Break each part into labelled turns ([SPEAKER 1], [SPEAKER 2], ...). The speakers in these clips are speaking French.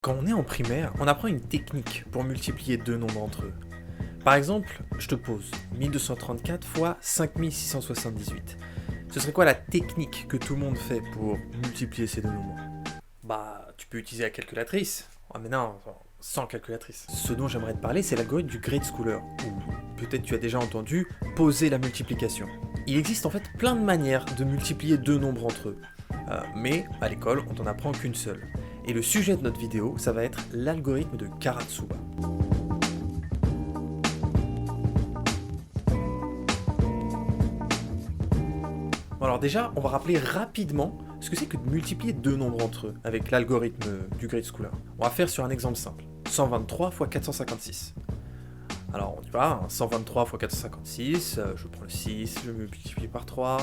[SPEAKER 1] Quand on est en primaire, on apprend une technique pour multiplier deux nombres entre eux. Par exemple, je te pose 1234 fois 5678. Ce serait quoi la technique que tout le monde fait pour multiplier ces deux nombres? Bah, tu peux utiliser la calculatrice. Ah mais non, sans calculatrice. Ce dont j'aimerais te parler, c'est l'algorithme du Great Schooler, ou peut-être tu as déjà entendu poser la multiplication. Il existe en fait plein de manières de multiplier deux nombres entre eux. Mais à l'école, on n'en apprend qu'une seule. Et le sujet de notre vidéo, ça va être l'algorithme de Karatsuba. Bon alors déjà, on va rappeler rapidement ce que c'est que de multiplier deux nombres entre eux avec l'algorithme du Great Schooler. On va faire sur un exemple simple. 123 fois 456. Alors on y va, 123 fois 456, je prends le 6, je le multiplie par 3,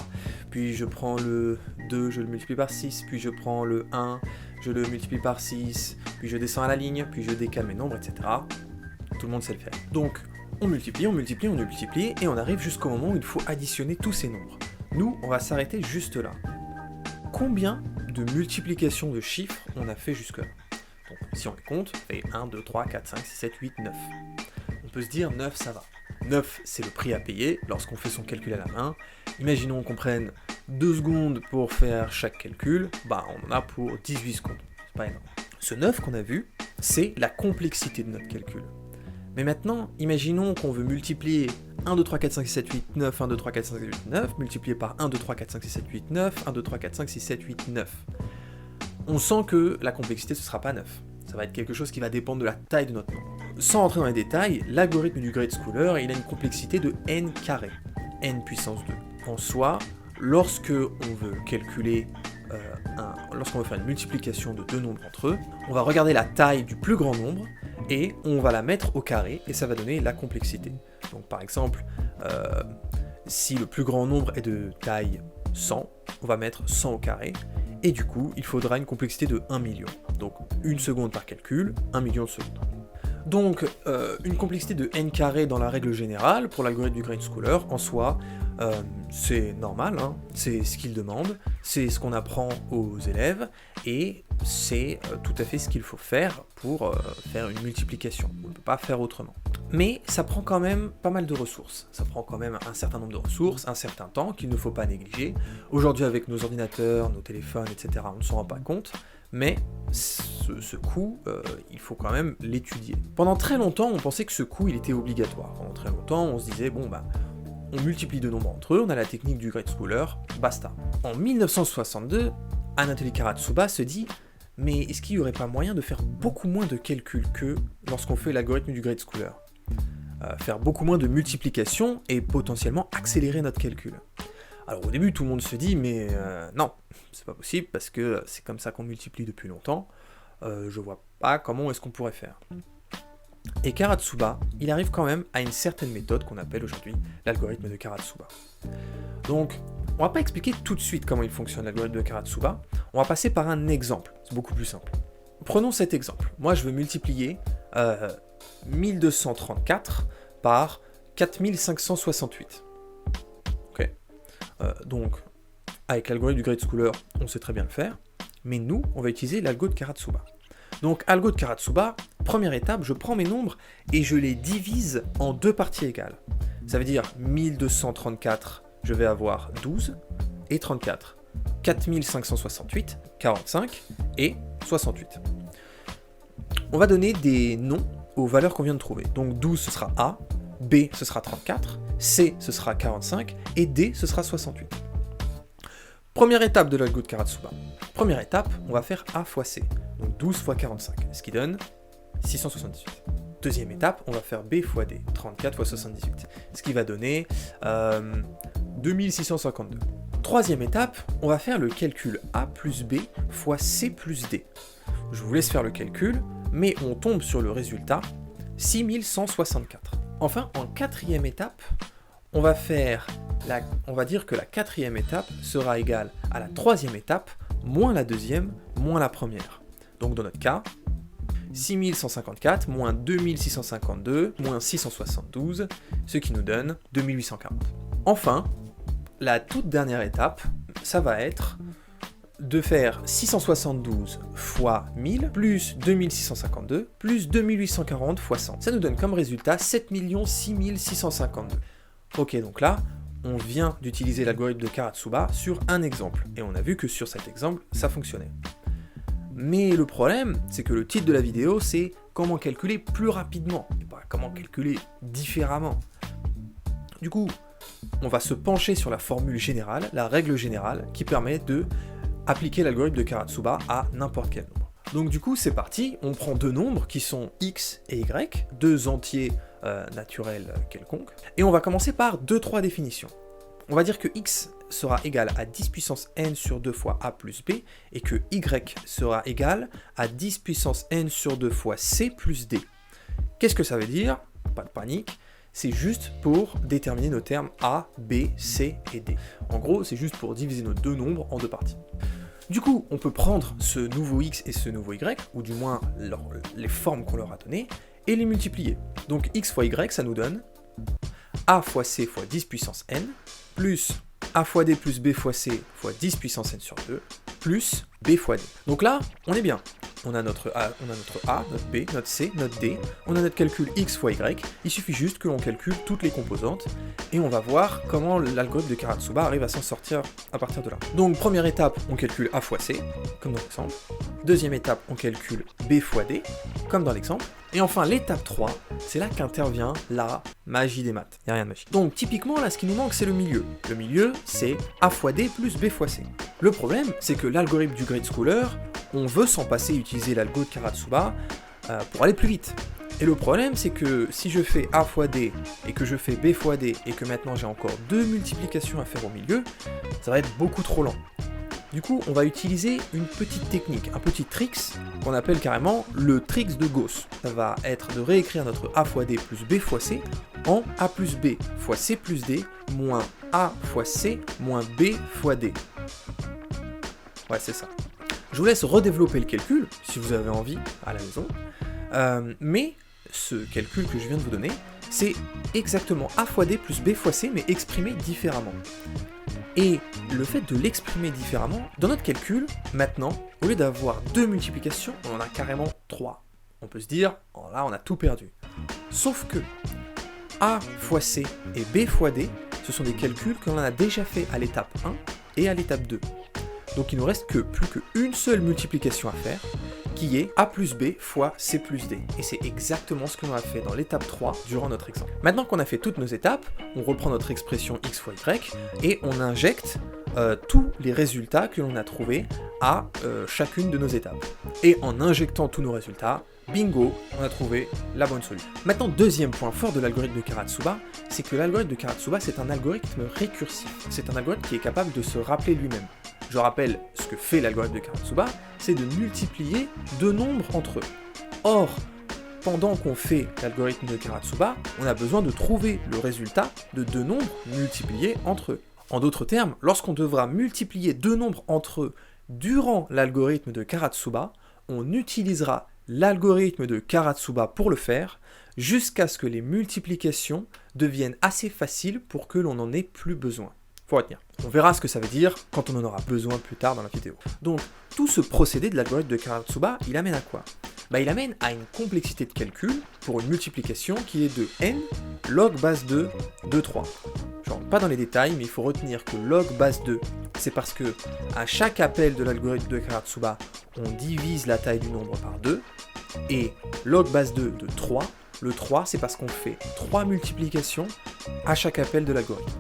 [SPEAKER 1] puis je prends le 2, je le multiplie par 6, puis je prends le 1, je le multiplie par 6, puis je descends à la ligne, puis je décale mes nombres, etc. Tout le monde sait le faire. Donc on multiplie, on multiplie, on multiplie, et on arrive jusqu'au moment où il faut additionner tous ces nombres. Nous, on va s'arrêter juste là. Combien de multiplications de chiffres on a fait jusque-là? Donc si on les compte, ça fait 1, 2, 3, 4, 5, 6, 7, 8, 9. On peut se dire 9 ça va. 9 c'est le prix à payer lorsqu'on fait son calcul à la main. Imaginons qu'on prenne 2 secondes pour faire chaque calcul, bah on en a pour 18 secondes, c'est pas énorme. Ce 9 qu'on a vu, c'est la complexité de notre calcul. Mais maintenant, imaginons qu'on veut multiplier 1, 2, 3, 4, 5, 6, 7, 8, 9, 1, 2, 3, 4, 5, 6, 7, 8, 9, multiplié par 1, 2, 3, 4, 5, 6, 7, 8, 9, 1, 2, 3, 4, 5, 6, 7, 8, 9. On sent que la complexité ce sera pas 9. Ça va être quelque chose qui va dépendre de la taille de notre nombre. Sans rentrer dans les détails, l'algorithme du Great Schooler, il a une complexité de n carré, n puissance 2. En soi, lorsque on veut calculer lorsqu'on veut faire une multiplication de deux nombres entre eux, on va regarder la taille du plus grand nombre et on va la mettre au carré et ça va donner la complexité. Donc par exemple, si le plus grand nombre est de taille 100, on va mettre 100 au carré et du coup il faudra une complexité de 1 million. Donc une seconde par calcul, 1 million de secondes. Donc une complexité de n carré dans la règle générale pour l'algorithme du Great Schooler, en soi, c'est normal, hein, c'est ce qu'il demande, c'est ce qu'on apprend aux élèves, et c'est tout à fait ce qu'il faut faire pour faire une multiplication. On ne peut pas faire autrement. Mais ça prend quand même pas mal de ressources. Ça prend quand même un certain nombre de ressources, un certain temps qu'il ne faut pas négliger. Aujourd'hui, avec nos ordinateurs, nos téléphones, etc., on ne s'en rend pas compte, mais ce coût, il faut quand même l'étudier. Pendant très longtemps, on pensait que ce coût, il était obligatoire. Pendant très longtemps, on se disait, bon, bah, on multiplie deux nombres entre eux, on a la technique du Great Schooler, basta. En 1962, Anatoly Karatsuba se dit, mais est-ce qu'il n'y aurait pas moyen de faire beaucoup moins de calculs que lorsqu'on fait l'algorithme du Great Schooler? Faire beaucoup moins de multiplications et potentiellement accélérer notre calcul. Alors au début, tout le monde se dit, mais non, c'est pas possible parce que c'est comme ça qu'on multiplie depuis longtemps, je vois pas comment est-ce qu'on pourrait faire. Et Karatsuba, il arrive quand même à une certaine méthode qu'on appelle aujourd'hui l'algorithme de Karatsuba. Donc, on va pas expliquer tout de suite comment il fonctionne l'algorithme de Karatsuba, on va passer par un exemple, c'est beaucoup plus simple. Prenons cet exemple, moi je veux multiplier 1234 par 4568. Ok. Donc, avec l'algorithme du Great Schooler, on sait très bien le faire, mais nous, on va utiliser l'algo de Karatsuba. Donc, algo de Karatsuba, première étape, je prends mes nombres et je les divise en deux parties égales. Ça veut dire 1234, je vais avoir 12 et 34. 4568, 45 et 68. On va donner des noms aux valeurs qu'on vient de trouver. Donc 12 ce sera A, B ce sera 34, C ce sera 45 et D ce sera 68. Première étape de l'algo de Karatsuba. Première étape, on va faire A fois C, donc 12 fois 45, ce qui donne 678. Deuxième étape, on va faire B fois D, 34 fois 78, ce qui va donner 2652. Troisième étape, on va faire le calcul A plus B fois C plus D. Je vous laisse faire le calcul, mais on tombe sur le résultat 6164. Enfin, en quatrième étape, on va dire que la quatrième étape sera égale à la troisième étape, moins la deuxième, moins la première. Donc dans notre cas, 6154 moins 2652 moins 672, ce qui nous donne 2840. Enfin, la toute dernière étape, ça va être de faire 672 fois 1000 plus 2652 plus 2840 fois 100. Ça nous donne comme résultat 7 6652. Ok, donc là, on vient d'utiliser l'algorithme de Karatsuba sur un exemple. Et on a vu que sur cet exemple, ça fonctionnait. Mais le problème, c'est que le titre de la vidéo, c'est comment calculer plus rapidement, et pas comment calculer différemment. Du coup, on va se pencher sur la formule générale, la règle générale, qui permet de appliquer l'algorithme de Karatsuba à n'importe quel nombre. Donc du coup, c'est parti, on prend deux nombres qui sont x et y, deux entiers naturels quelconques, et on va commencer par 2-3 définitions. On va dire que x sera égal à 10 puissance n sur 2 fois a plus b, et que y sera égal à 10 puissance n sur 2 fois c plus d. Qu'est-ce que ça veut dire? Pas de panique, c'est juste pour déterminer nos termes a, b, c et d. En gros, c'est juste pour diviser nos deux nombres en deux parties. Du coup, on peut prendre ce nouveau x et ce nouveau y, ou du moins les formes qu'on leur a données, et les multiplier. Donc x fois y, ça nous donne a fois c fois 10 puissance n, plus a fois d plus b fois c fois 10 puissance n sur 2, plus b fois d. Donc là, on est bien. On a notre a, notre b, notre c, notre d, on a notre calcul x fois y, il suffit juste que l'on calcule toutes les composantes, et on va voir comment l'algorithme de Karatsuba arrive à s'en sortir à partir de là. Donc première étape, on calcule a fois c, comme dans l'exemple. Deuxième étape, on calcule b fois d, comme dans l'exemple. Et enfin, l'étape 3, c'est là qu'intervient la magie des maths. Il n'y a rien de magique. Donc typiquement, là, ce qui nous manque, c'est le milieu. Le milieu, c'est a fois d plus b fois c. Le problème, c'est que l'algorithme du Grid Schooler, on veut s'en passer et utiliser l'algo de Karatsuba pour aller plus vite. Et le problème, c'est que si je fais a fois d et que je fais b fois d et que maintenant j'ai encore deux multiplications à faire au milieu, ça va être beaucoup trop lent. Du coup, on va utiliser une petite technique, un petit tricks qu'on appelle carrément le tricks de Gauss. Ça va être de réécrire notre a fois d plus b fois c en a plus b fois c plus d moins a fois c moins b fois d. Ouais, c'est ça. Je vous laisse redévelopper le calcul, si vous avez envie, à la maison. Mais ce calcul que je viens de vous donner, c'est exactement a fois d plus b fois c, mais exprimé différemment. Et le fait de l'exprimer différemment, dans notre calcul, maintenant, au lieu d'avoir deux multiplications, on en a carrément 3. On peut se dire, oh là, on a tout perdu. Sauf que a fois c et b fois d, ce sont des calculs que l'on a déjà fait à l'étape 1 et à l'étape 2. Donc il ne nous reste plus qu'une seule multiplication à faire, qui est a plus b fois c plus d. Et c'est exactement ce que l'on a fait dans l'étape 3 durant notre exemple. Maintenant qu'on a fait toutes nos étapes, on reprend notre expression x fois y et on injecte tous les résultats que l'on a trouvés à chacune de nos étapes. Et en injectant tous nos résultats, bingo, on a trouvé la bonne solution. Maintenant, deuxième point fort de l'algorithme de Karatsuba, c'est que l'algorithme de Karatsuba, c'est un algorithme récursif. C'est un algorithme qui est capable de se rappeler lui-même. Je rappelle, ce que fait l'algorithme de Karatsuba, c'est de multiplier deux nombres entre eux. Or, pendant qu'on fait l'algorithme de Karatsuba, on a besoin de trouver le résultat de deux nombres multipliés entre eux. En d'autres termes, lorsqu'on devra multiplier deux nombres entre eux durant l'algorithme de Karatsuba, on utilisera l'algorithme de Karatsuba pour le faire, jusqu'à ce que les multiplications deviennent assez faciles pour que l'on n'en ait plus besoin. Faut retenir. On verra ce que ça veut dire quand on en aura besoin plus tard dans la vidéo. Donc, tout ce procédé de l'algorithme de Karatsuba, il amène à quoi? Il amène à une complexité de calcul pour une multiplication qui est de n log base 2 de 3. Je rentre pas dans les détails, mais il faut retenir que log base 2, c'est parce que à chaque appel de l'algorithme de Karatsuba, on divise la taille du nombre par 2, et log base 2 de 3, le 3, c'est parce qu'on fait 3 multiplications à chaque appel de l'algorithme.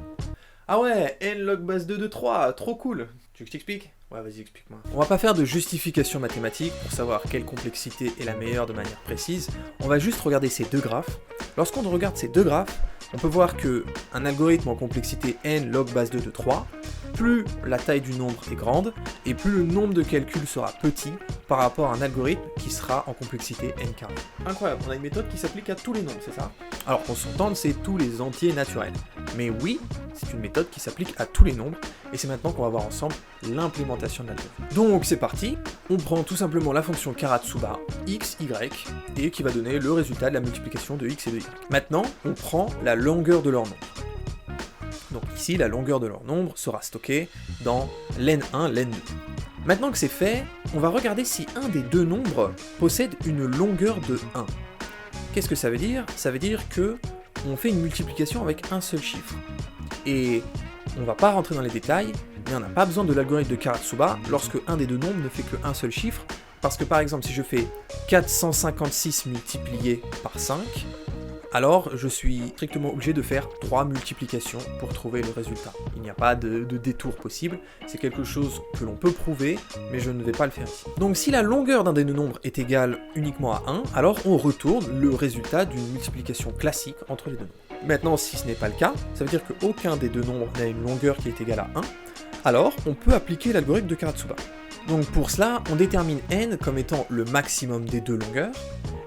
[SPEAKER 1] Ah ouais, n log base 2 de 3, trop cool. Tu veux que je t'explique? Ouais, vas-y, explique-moi. On va pas faire de justification mathématique pour savoir quelle complexité est la meilleure de manière précise. On va juste regarder ces deux graphes. Lorsqu'on regarde ces deux graphes, on peut voir que un algorithme en complexité n log base 2 de 3, plus la taille du nombre est grande, et plus le nombre de calculs sera petit par rapport à un algorithme qui sera en complexité n carré. Incroyable, on a une méthode qui s'applique à tous les nombres, c'est ça? Alors qu'on s'entende, c'est tous les entiers naturels. Mais oui, c'est une méthode qui s'applique à tous les nombres, et c'est maintenant qu'on va voir ensemble l'implémentation de l'algorithme. Donc c'est parti, on prend tout simplement la fonction Karatsuba, x, y, et qui va donner le résultat de la multiplication de x et de y. Maintenant, on prend la longueur de leur nombre. Donc ici, la longueur de leur nombre sera stockée dans len1, len2. Maintenant que c'est fait, on va regarder si un des deux nombres possède une longueur de 1. Qu'est-ce que ça veut dire? Ça veut dire que on fait une multiplication avec un seul chiffre. Et on va pas rentrer dans les détails, mais on n'a pas besoin de l'algorithme de Karatsuba lorsque un des deux nombres ne fait qu'un seul chiffre, parce que par exemple si je fais 456 multiplié par 5, alors je suis strictement obligé de faire 3 multiplications pour trouver le résultat. Il n'y a pas de détour possible, c'est quelque chose que l'on peut prouver, mais je ne vais pas le faire ici. Donc si la longueur d'un des deux nombres est égale uniquement à 1, alors on retourne le résultat d'une multiplication classique entre les deux nombres. Maintenant, si ce n'est pas le cas, ça veut dire qu'aucun des deux nombres n'a une longueur qui est égale à 1, alors on peut appliquer l'algorithme de Karatsuba. Donc pour cela, on détermine n comme étant le maximum des deux longueurs,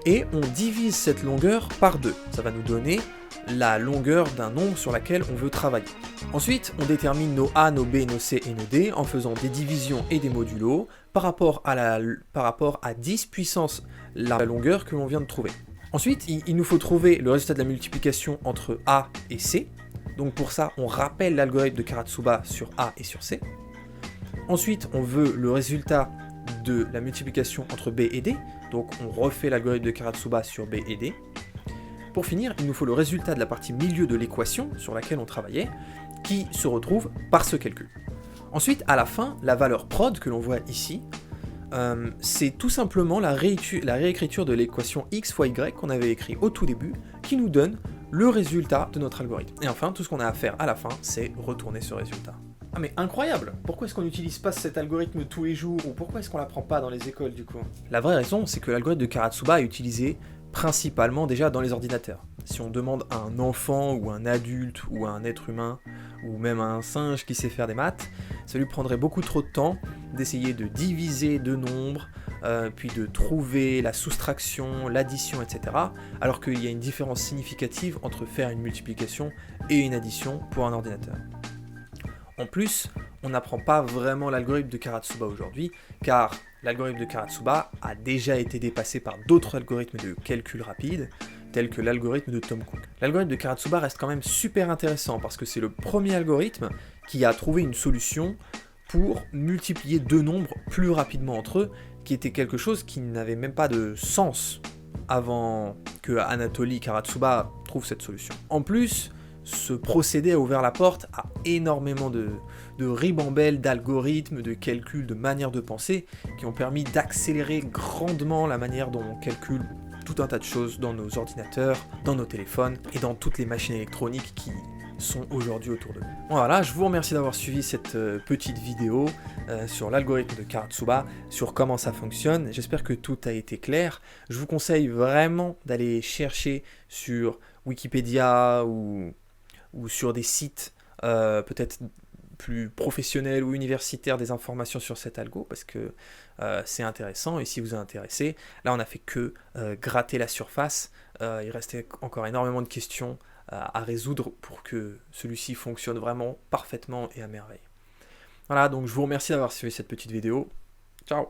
[SPEAKER 1] et on divise cette longueur par 2. Ça va nous donner la longueur d'un nombre sur laquelle on veut travailler. Ensuite, on détermine nos a, nos b, nos c et nos d en faisant des divisions et des modulos par rapport à 10 puissance la longueur que l'on vient de trouver. Ensuite, il nous faut trouver le résultat de la multiplication entre a et c. Donc pour ça, on rappelle l'algorithme de Karatsuba sur a et sur c. Ensuite, on veut le résultat de la multiplication entre b et d, donc on refait l'algorithme de Karatsuba sur b et d. Pour finir, il nous faut le résultat de la partie milieu de l'équation sur laquelle on travaillait, qui se retrouve par ce calcul. Ensuite, à la fin, la valeur prod que l'on voit ici, c'est tout simplement la réécriture de l'équation x fois y qu'on avait écrit au tout début, qui nous donne le résultat de notre algorithme. Et enfin, tout ce qu'on a à faire à la fin, c'est retourner ce résultat. Ah mais incroyable! Pourquoi est-ce qu'on n'utilise pas cet algorithme tous les jours, ou pourquoi est-ce qu'on l'apprend pas dans les écoles du coup? La vraie raison, c'est que l'algorithme de Karatsuba est utilisé principalement déjà dans les ordinateurs. Si on demande à un enfant, ou un adulte, ou à un être humain, ou même à un singe qui sait faire des maths, ça lui prendrait beaucoup trop de temps d'essayer de diviser deux nombres, puis de trouver la soustraction, l'addition, etc. Alors qu'il y a une différence significative entre faire une multiplication et une addition pour un ordinateur. En plus, on n'apprend pas vraiment l'algorithme de Karatsuba aujourd'hui, car l'algorithme de Karatsuba a déjà été dépassé par d'autres algorithmes de calcul rapide, tels que l'algorithme de Tom Cook. L'algorithme de Karatsuba reste quand même super intéressant, parce que c'est le premier algorithme qui a trouvé une solution pour multiplier deux nombres plus rapidement entre eux, qui était quelque chose qui n'avait même pas de sens avant que Anatoly Karatsuba trouve cette solution. En plus, ce procédé a ouvert la porte à énormément de ribambelles d'algorithmes, de calculs, de manières de penser qui ont permis d'accélérer grandement la manière dont on calcule tout un tas de choses dans nos ordinateurs, dans nos téléphones et dans toutes les machines électroniques qui sont aujourd'hui autour de nous. Voilà, je vous remercie d'avoir suivi cette petite vidéo sur l'algorithme de Karatsuba, sur comment ça fonctionne. J'espère que tout a été clair. Je vous conseille vraiment d'aller chercher sur Wikipédia ou sur des sites peut-être plus professionnels ou universitaires des informations sur cet algo, parce que c'est intéressant, et si vous êtes intéressé, là on n'a fait que gratter la surface, il restait encore énormément de questions à résoudre pour que celui-ci fonctionne vraiment parfaitement et à merveille. Voilà, donc je vous remercie d'avoir suivi cette petite vidéo. Ciao!